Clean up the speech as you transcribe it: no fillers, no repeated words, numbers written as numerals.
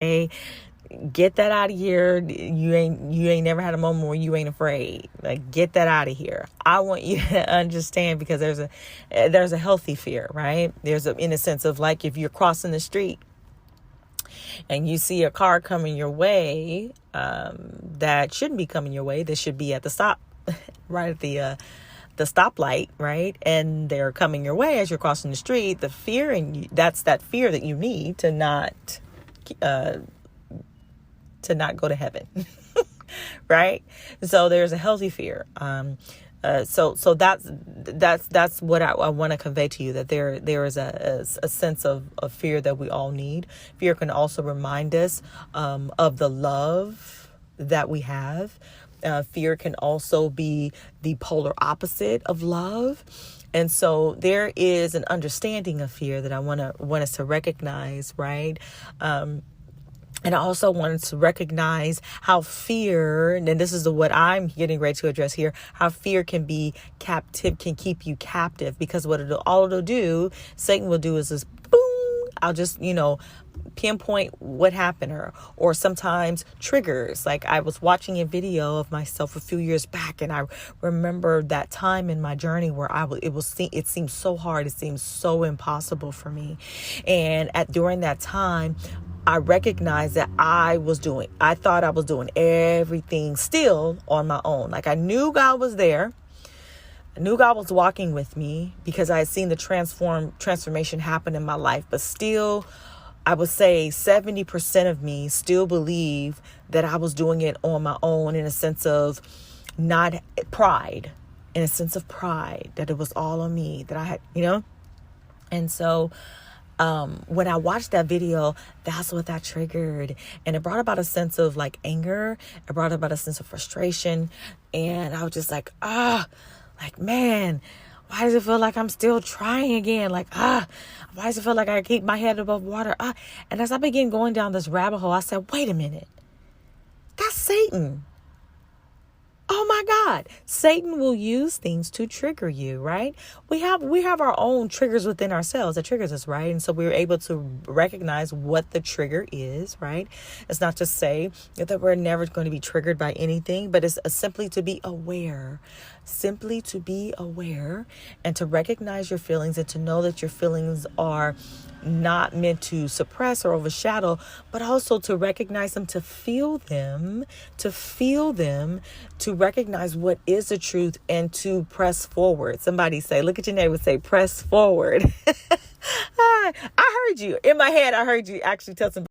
Hey, get that out of here. You ain't never had a moment where you ain't afraid. Like, get that out of here. I want you to understand, because there's a healthy fear, right? In a sense of, like, if you're crossing the street and you see a car coming your way, that shouldn't be coming your way. That should be at the stop, right at the stoplight, right? And they're coming your way as you're crossing the street. The fear, and that's that fear that you need to not go to heaven. Right? So there's a healthy fear. So that's what I want to convey to you, that there is a sense of fear that we all need. Fear can also remind us of the love that we have. Fear can also be the polar opposite of love. And so there is an understanding of fear that I want us to recognize, right? And I also wanted to recognize how fear, and this is what I'm getting ready to address here, how fear can be captive, can keep you captive, because what it'll do, Satan will do is just boom, I'll just, pinpoint what happened, or sometimes triggers. Like, I was watching a video of myself a few years back, and I remember that time in my journey where it seemed so hard, it seemed so impossible for me. And during that time, I recognized that I thought I was doing everything still on my own. Like, I knew God was there. I knew God was walking with me, because I had seen the transformation happen in my life. But still, I would say 70% of me still believe that I was doing it on my own, in a sense of pride, that it was all on me, that I had, And so when I watched that video, that's what that triggered. And it brought about a sense of, like, anger. It brought about a sense of frustration. And I was just like, man, why does it feel like I'm still trying again? Like, why does it feel like I keep my head above water? And as I began going down this rabbit hole, I said, wait a minute, that's Satan. Oh my God, Satan will use things to trigger you, right? We have our own triggers within ourselves that triggers us, right? And so we're able to recognize what the trigger is, right? It's not to say that we're never going to be triggered by anything, but it's simply to be aware, and to recognize your feelings, and to know that your feelings are not meant to suppress or overshadow, but also to recognize them, to feel them, to recognize what is the truth, and to press forward. Somebody say, look at your neighbor, say, press forward. I heard you. In my head, I heard you actually tell somebody.